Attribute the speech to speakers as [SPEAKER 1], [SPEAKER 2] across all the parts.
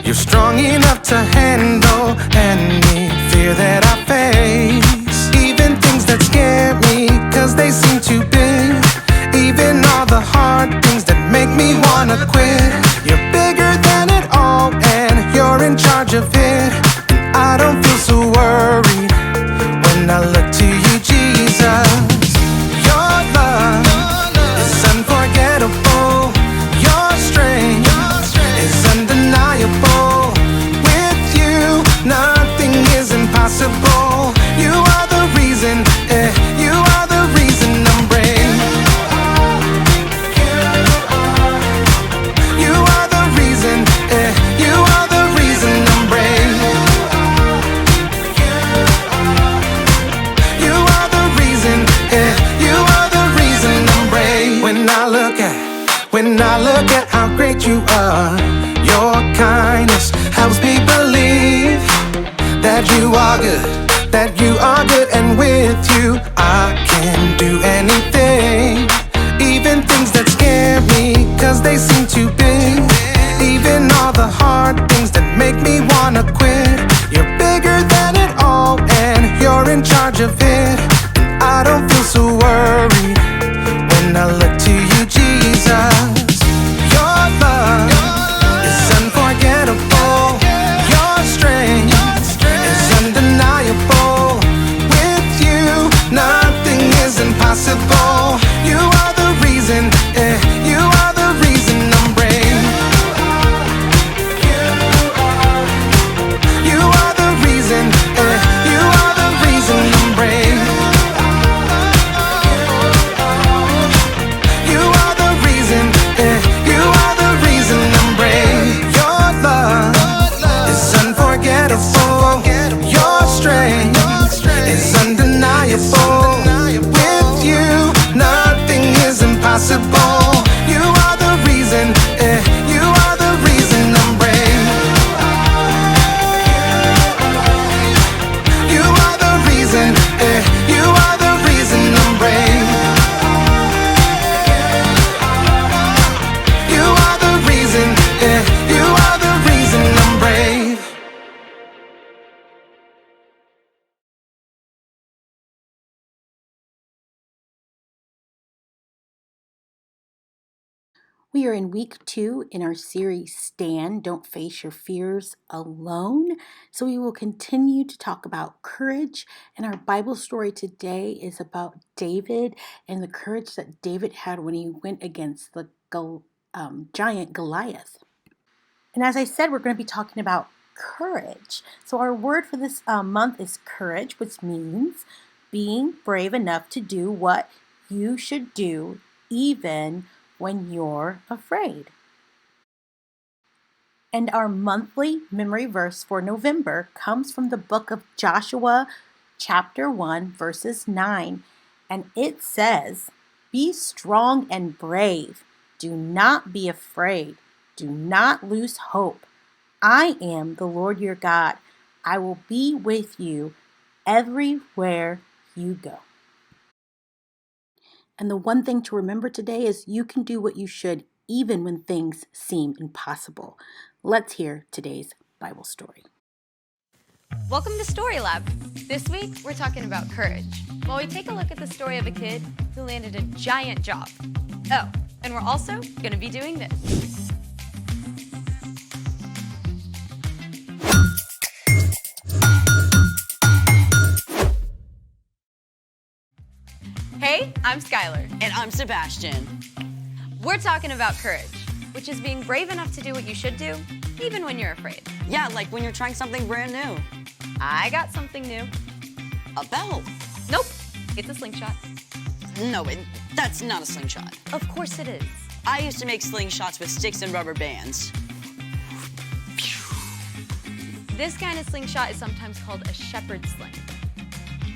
[SPEAKER 1] You're strong enough to handle any fear that I face. Even things that scare me, cause they seem too big. Even all the hard things that make me wanna quit. You're bigger than it all, and you're in charge of it. And I don't feel so worried when I look to you, Jesus. Your love is unforgettable. Your strength is undeniable. With you, nothing is impossible. You are the reason, you are the reason I'm brave. You are the reason, you are the reason I'm brave. You are the reason, you are the reason I'm brave. When I look at how great you are, your kindness helps me believe that you are good, and with you I can do anything. Even things that scare me, cause they seem too big. Even all the hard things that make me wanna quit. You're bigger than it all, and you're in charge of it. And I don't feel so worried when I look to you, Jesus. Your love is unforgettable. Your strength is undeniable. With you, nothing is impossible. You are the reason, you are the reason I'm brave. You are the reason, you are the reason I'm brave. You are the reason, you are the reason I'm brave. Your love is unforgettable. Your strength is undeniable. With you, nothing is impossible. You are the reason, you are the reason I'm brave. You are the reason, you are the reason I'm brave. You are the reason, you are the reason I'm brave.
[SPEAKER 2] We are in week 2 in our series, Stand, Don't Face Your Fears Alone. So we will continue to talk about courage. And our Bible story today is about David and the courage that David had when he went against the giant Goliath. And as I said, we're going to be talking about courage. So our word for this month is courage, which means being brave enough to do what you should do, even when you're afraid. And our monthly memory verse for November comes from the book of Joshua, chapter 1, verses 9. And it says, "Be strong and brave. Do not be afraid. Do not lose hope. I am the Lord your God. I will be with you everywhere you go." And the one thing to remember today is you can do what you should even when things seem impossible. Let's hear today's Bible story.
[SPEAKER 3] Welcome to Story Lab. This week, we're talking about courage, while we take a look at the story of a kid who landed a giant job. Oh, and we're also going to be doing this. Hey, I'm Skylar.
[SPEAKER 4] And I'm Sebastian.
[SPEAKER 3] We're talking about courage, which is being brave enough to do what you should do, even when you're afraid.
[SPEAKER 4] Yeah, like when you're trying something brand new.
[SPEAKER 3] I got something new.
[SPEAKER 4] A belt.
[SPEAKER 3] Nope, it's a slingshot.
[SPEAKER 4] No, that's not a slingshot.
[SPEAKER 3] Of course it is.
[SPEAKER 4] I used to make slingshots with sticks and rubber bands.
[SPEAKER 3] This kind of slingshot is sometimes called a shepherd's sling.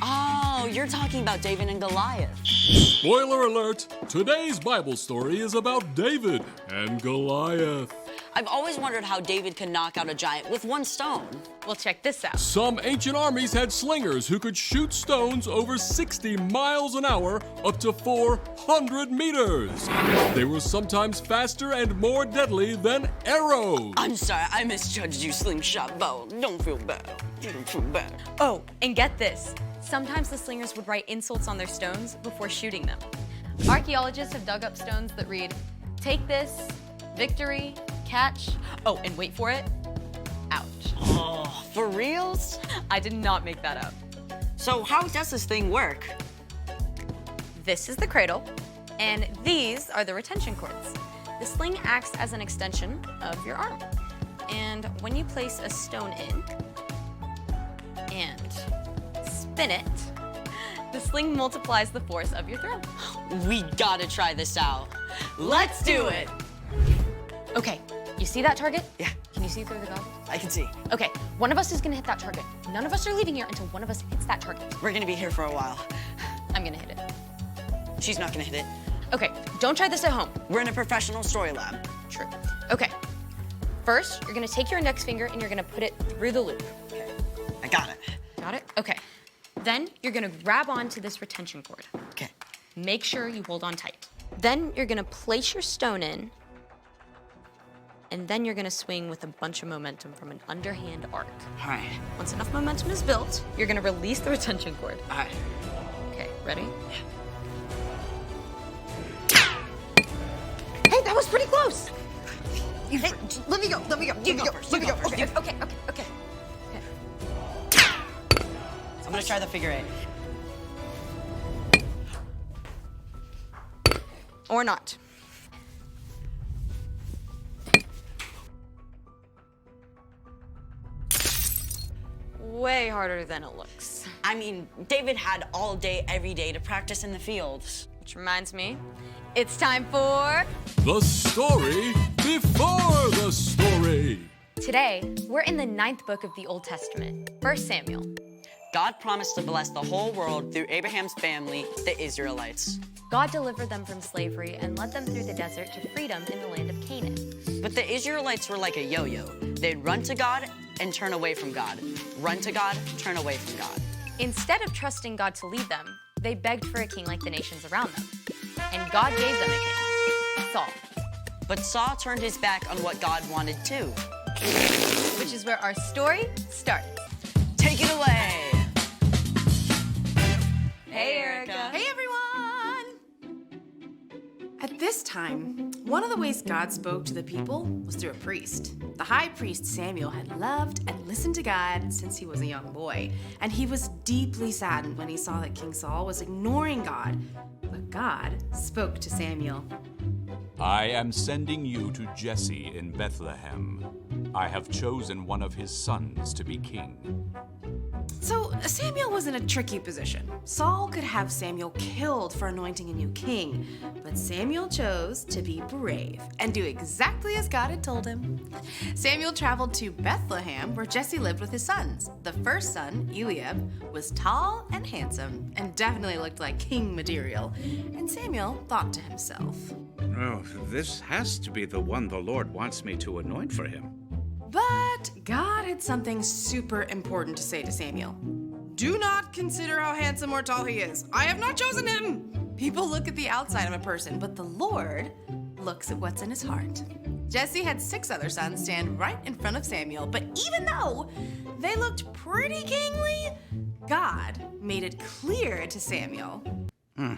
[SPEAKER 4] Oh, you're talking about David and Goliath.
[SPEAKER 5] Spoiler alert! Today's Bible story is about David and Goliath.
[SPEAKER 4] I've always wondered how David could knock out a giant with one stone.
[SPEAKER 3] Well, check this out.
[SPEAKER 5] Some ancient armies had slingers who could shoot stones over 60 miles an hour up to 400 meters. They were sometimes faster and more deadly than arrows.
[SPEAKER 4] I'm sorry, I misjudged you, slingshot bow. Don't feel bad. Don't feel bad.
[SPEAKER 3] Oh, and get this. Sometimes the slingers would write insults on their stones before shooting them. Archaeologists have dug up stones that read, "Take this, victory, catch." Oh, and wait for it. Ouch.
[SPEAKER 4] Oh, for reals?
[SPEAKER 3] I did not make that up.
[SPEAKER 4] So how does this thing work?
[SPEAKER 3] This is the cradle, and these are the retention cords. The sling acts as an extension of your arm. And when you place a stone in and spin it, the sling multiplies the force of your throw.
[SPEAKER 4] We gotta try this out. Let's do it.
[SPEAKER 3] Okay, you see that target?
[SPEAKER 4] Yeah.
[SPEAKER 3] Can you see through the goggles?
[SPEAKER 4] I can see.
[SPEAKER 3] Okay, one of us is gonna hit that target. None of us are leaving here until one of us hits that target.
[SPEAKER 4] We're gonna be here for a while.
[SPEAKER 3] I'm gonna hit it.
[SPEAKER 4] She's not gonna hit it.
[SPEAKER 3] Okay, don't try this at home.
[SPEAKER 4] We're in a professional story lab.
[SPEAKER 3] True. Okay, first, you're gonna take your index finger and you're gonna put it through the loop.
[SPEAKER 4] Okay, I got it.
[SPEAKER 3] Got it? Okay. Then you're gonna grab onto this retention cord.
[SPEAKER 4] Okay.
[SPEAKER 3] Make sure you hold on tight. Then you're gonna place your stone in, and then you're gonna swing with a bunch of momentum from an underhand arc.
[SPEAKER 4] All right.
[SPEAKER 3] Once enough momentum is built, you're gonna release the retention cord.
[SPEAKER 4] All right.
[SPEAKER 3] Okay, ready? Hey, that was pretty close. Hey, let me go. Let me go.
[SPEAKER 4] You go first. You go first.
[SPEAKER 3] Okay.
[SPEAKER 4] I'm gonna try the figure eight.
[SPEAKER 3] Or not. Way harder than it looks.
[SPEAKER 4] I mean, David had all day, every day to practice in the fields.
[SPEAKER 3] Which reminds me, it's time for...
[SPEAKER 5] The story before the story.
[SPEAKER 3] Today, we're in the 9th book of the Old Testament, 1 Samuel.
[SPEAKER 4] God promised to bless the whole world through Abraham's family, the Israelites.
[SPEAKER 3] God delivered them from slavery and led them through the desert to freedom in the land of Canaan.
[SPEAKER 4] But the Israelites were like a yo-yo. They'd run to God and turn away from God. Run to God, turn away from God.
[SPEAKER 3] Instead of trusting God to lead them, they begged for a king like the nations around them. And God gave them a king, Saul.
[SPEAKER 4] But Saul turned his back on what God wanted too.
[SPEAKER 3] Which is where our story starts.
[SPEAKER 4] Take it away.
[SPEAKER 3] Hey, Erica.
[SPEAKER 6] Hey, everyone! At this time, one of the ways God spoke to the people was through a priest. The high priest Samuel had loved and listened to God since he was a young boy, and he was deeply saddened when he saw that King Saul was ignoring God. But God spoke to Samuel.
[SPEAKER 7] I am sending you to Jesse in Bethlehem. I have chosen one of his sons to be king.
[SPEAKER 6] So Samuel was in a tricky position. Saul could have Samuel killed for anointing a new king, but Samuel chose to be brave and do exactly as God had told him. Samuel traveled to Bethlehem, where Jesse lived with his sons. The first son, Eliab, was tall and handsome and definitely looked like king material. And Samuel thought to himself,
[SPEAKER 8] Oh, this has to be the one the Lord wants me to anoint for him.
[SPEAKER 6] but God had something super important to say to Samuel. Do not consider how handsome or tall he is. I have not chosen him. People look at the outside of a person, but the Lord looks at what's in his heart. Jesse had 6 other sons stand right in front of Samuel, but even though they looked pretty kingly, God made it clear to Samuel.
[SPEAKER 8] Well,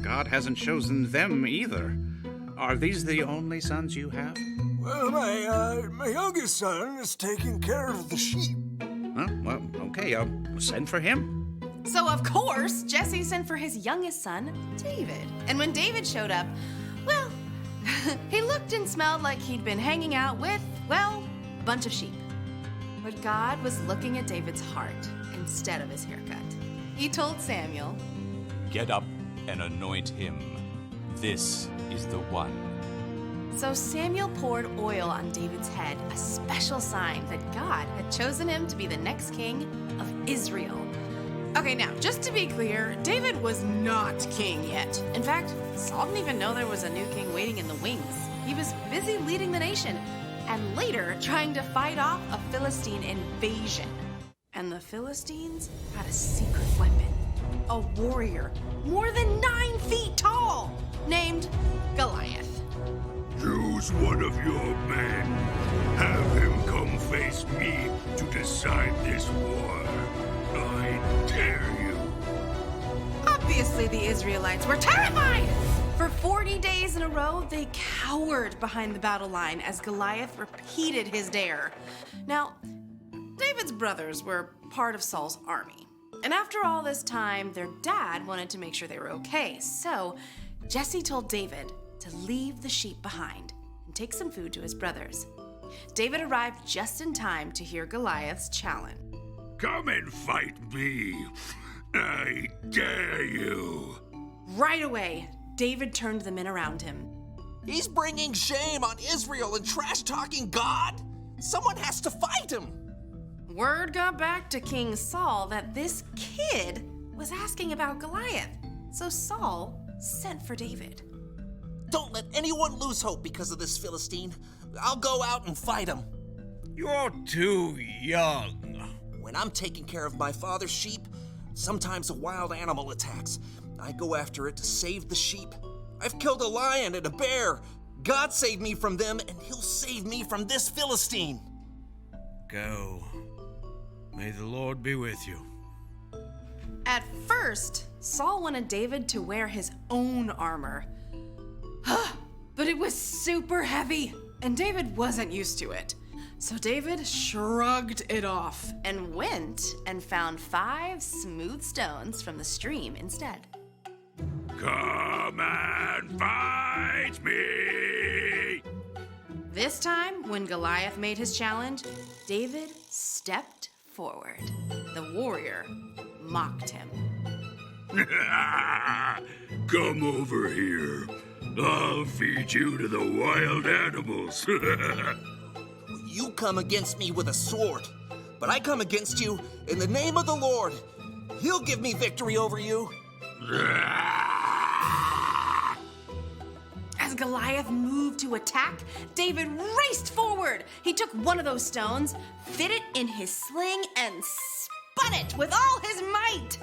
[SPEAKER 8] God hasn't chosen them either. Are these the only sons you have?
[SPEAKER 9] Well, my youngest son is taking care of the sheep.
[SPEAKER 8] Well, okay, send for him.
[SPEAKER 6] So, of course, Jesse sent for his youngest son, David. And when David showed up, well, he looked and smelled like he'd been hanging out with, well, a bunch of sheep. But God was looking at David's heart instead of his haircut. He told Samuel,
[SPEAKER 7] Get up and anoint him. This is the one.
[SPEAKER 6] So Samuel poured oil on David's head, a special sign that God had chosen him to be the next king of Israel. Okay, now, just to be clear, David was not king yet. In fact, Saul didn't even know there was a new king waiting in the wings. He was busy leading the nation. and later trying to fight off a Philistine invasion. And the Philistines had a secret weapon, a warrior more than 9 feet tall, named Goliath.
[SPEAKER 9] Choose one of your men. Have him come face me to decide this war. I dare you.
[SPEAKER 6] Obviously, the Israelites were terrified. For 40 days in a row, they cowered behind the battle line as Goliath repeated his dare. Now, David's brothers were part of Saul's army. And after all this time, their dad wanted to make sure they were okay. So Jesse told David to leave the sheep behind and take some food to his brothers. David arrived just in time to hear Goliath's challenge.
[SPEAKER 9] Come and fight me. I dare you.
[SPEAKER 6] Right away, David turned the men around him.
[SPEAKER 10] He's bringing shame on Israel and trash-talking God. Someone has to fight him.
[SPEAKER 6] Word got back to King Saul that this kid was asking about Goliath. So Saul sent for David.
[SPEAKER 10] Don't let anyone lose hope because of this Philistine. I'll go out and fight him.
[SPEAKER 9] You're too young.
[SPEAKER 10] When I'm taking care of my father's sheep, sometimes a wild animal attacks. I go after it to save the sheep. I've killed a lion and a bear. God saved me from them, and he'll save me from this Philistine.
[SPEAKER 9] Go. May the Lord be with you.
[SPEAKER 6] At first, Saul wanted David to wear his own armor. But it was super heavy, and David wasn't used to it. So David shrugged it off and went and found 5 smooth stones from the stream instead.
[SPEAKER 9] Come and fight me!
[SPEAKER 6] This time, when Goliath made his challenge, David stepped forward. The warrior mocked him.
[SPEAKER 9] Come over here. I'll feed you to the wild animals.
[SPEAKER 10] You come against me with a sword, but I come against you in the name of the Lord. He'll give me victory over you.
[SPEAKER 6] As Goliath moved to attack, David raced forward. He took one of those stones, fit it in his sling, and spun it with all his might.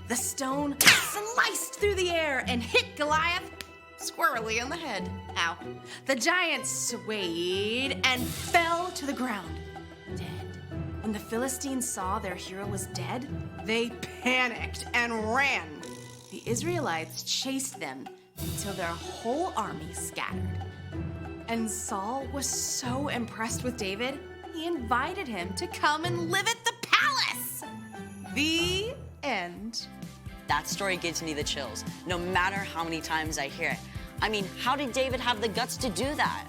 [SPEAKER 6] The stone sliced through the air and hit Goliath squarely on the head. Ow. The giant swayed and fell to the ground, dead. When the Philistines saw their hero was dead, they panicked and ran. The Israelites chased them until their whole army scattered. And Saul was so impressed with David, he invited him to come and live at the palace. The end.
[SPEAKER 4] That story gives me the chills, no matter how many times I hear it. I mean, how did David have the guts to do that?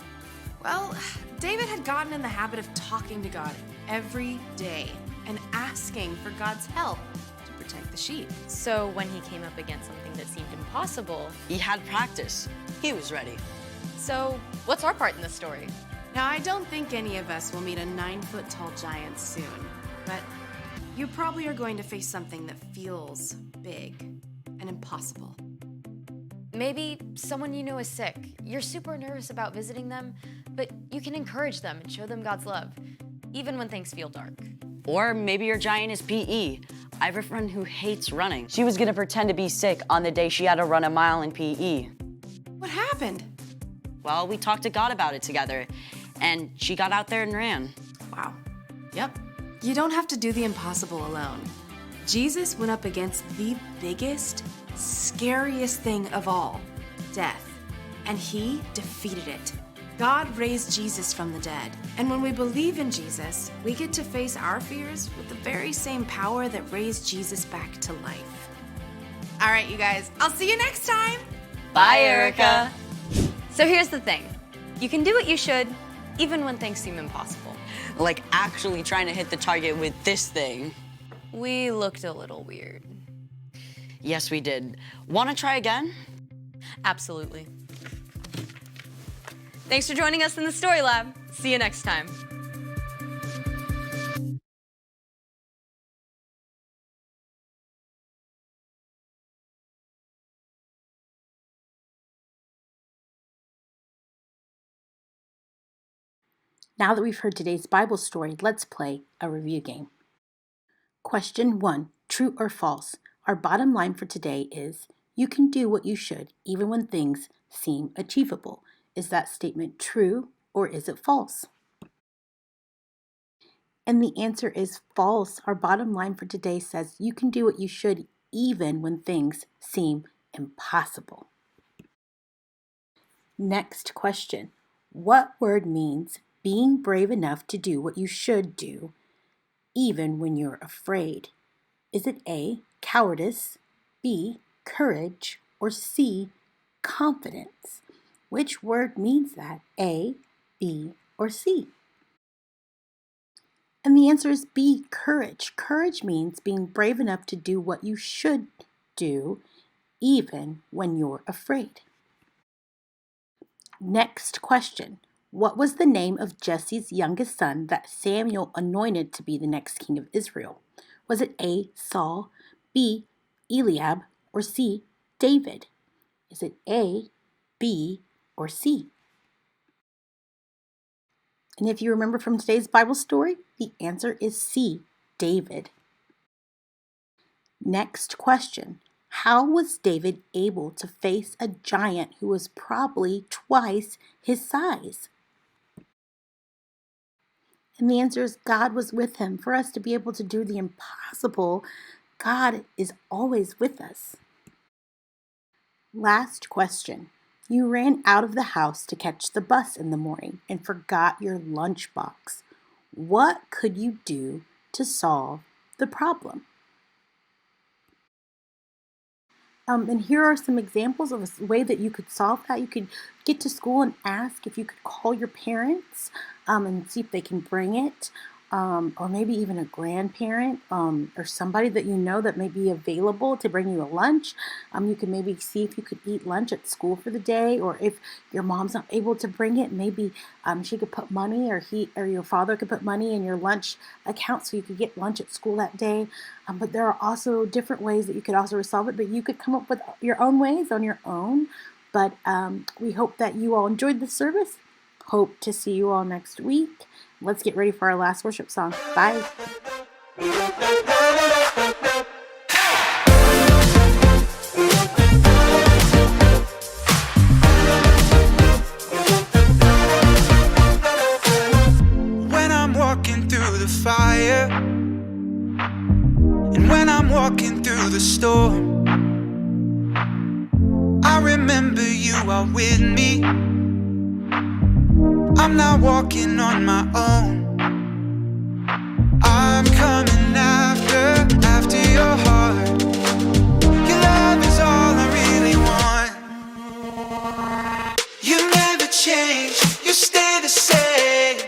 [SPEAKER 6] Well, David had gotten in the habit of talking to God every day and asking for God's help to protect the sheep.
[SPEAKER 3] So when he came up against something that seemed impossible,
[SPEAKER 4] He had practice. He was ready.
[SPEAKER 3] so what's our part in the story?
[SPEAKER 6] Now, I don't think any of us will meet a 9-foot-tall giant soon, but you probably are going to face something that feels big and impossible.
[SPEAKER 3] Maybe someone you know is sick. You're super nervous about visiting them, but you can encourage them and show them God's love, even when things feel dark.
[SPEAKER 4] Or maybe your giant is PE. I have a friend who hates running. She was gonna pretend to be sick on the day she had to run a mile in PE.
[SPEAKER 6] What happened?
[SPEAKER 4] Well, we talked to God about it together, and she got out there and ran.
[SPEAKER 6] Wow. Yep. You don't have to do the impossible alone. Jesus went up against the biggest, scariest thing of all, death, and he defeated it. God raised Jesus from the dead, and when we believe in Jesus, we get to face our fears with the very same power that raised Jesus back to life. All right, you guys, I'll see you next time.
[SPEAKER 4] Bye, Erica.
[SPEAKER 3] So here's the thing. You can do what you should, even when things seem impossible.
[SPEAKER 4] Like actually trying to hit the target with this thing.
[SPEAKER 3] We looked a little weird.
[SPEAKER 4] Yes, we did. Wanna try again?
[SPEAKER 3] Absolutely. Thanks for joining us in the Story Lab. See you next time.
[SPEAKER 2] Now that we've heard today's Bible story, let's play a review game. Question 1, true or false? Our bottom line for today is, you can do what you should even when things seem achievable. Is that statement true or is it false? And the answer is false. Our bottom line for today says you can do what you should even when things seem impossible. Next question. What word means being brave enough to do what you should do even when you're afraid? Is it A, cowardice, B, courage, or C, confidence? Which word means that? A, B, or C? And the answer is B, courage. Courage means being brave enough to do what you should do, even when you're afraid. Next question. What was the name of Jesse's youngest son that Samuel anointed to be the next king of Israel? Was it A, Saul, B, Eliab, or C, David? Is it A, B, or C? And if you remember from today's Bible story, the answer is C, David. Next question. How was David able to face a giant who was probably twice his size? And the answer is God was with him. For us to be able to do the impossible, God is always with us. Last question. You ran out of the house to catch the bus in the morning and forgot your lunchbox. What could you do to solve the problem? And here are some examples of a way that you could solve that. You could get to school and ask if you could call your parents and see if they can bring it, or maybe even a grandparent or somebody that you know that may be available to bring you a lunch. You can maybe see if you could eat lunch at school for the day, or if your mom's not able to bring it, maybe she could put money, or your father could put money in your lunch account so you could get lunch at school that day. But there are also different ways that you could also resolve it, but you could come up with your own ways on your own. But we hope that you all enjoyed the service. Hope to see you all next week. Let's get ready for our last worship song. Bye.
[SPEAKER 1] When I'm walking through the fire, and when I'm walking through the storm, I remember you are with me. I'm not walking on my own. I'm coming after your heart. Your love is all I really want. You never change, you stay the same.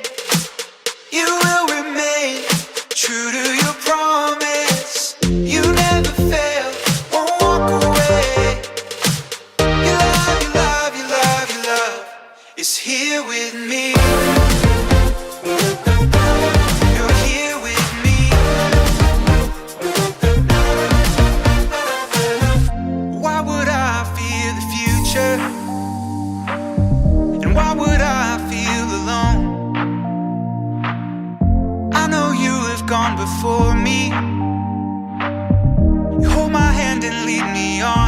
[SPEAKER 1] You will remain true to your promise. You never fail, won't walk away. Your love, your love, your love, your love is here with me. You're here with me. Why would I fear the future? And why would I feel alone? I know you have gone before me. You hold my hand and lead me on.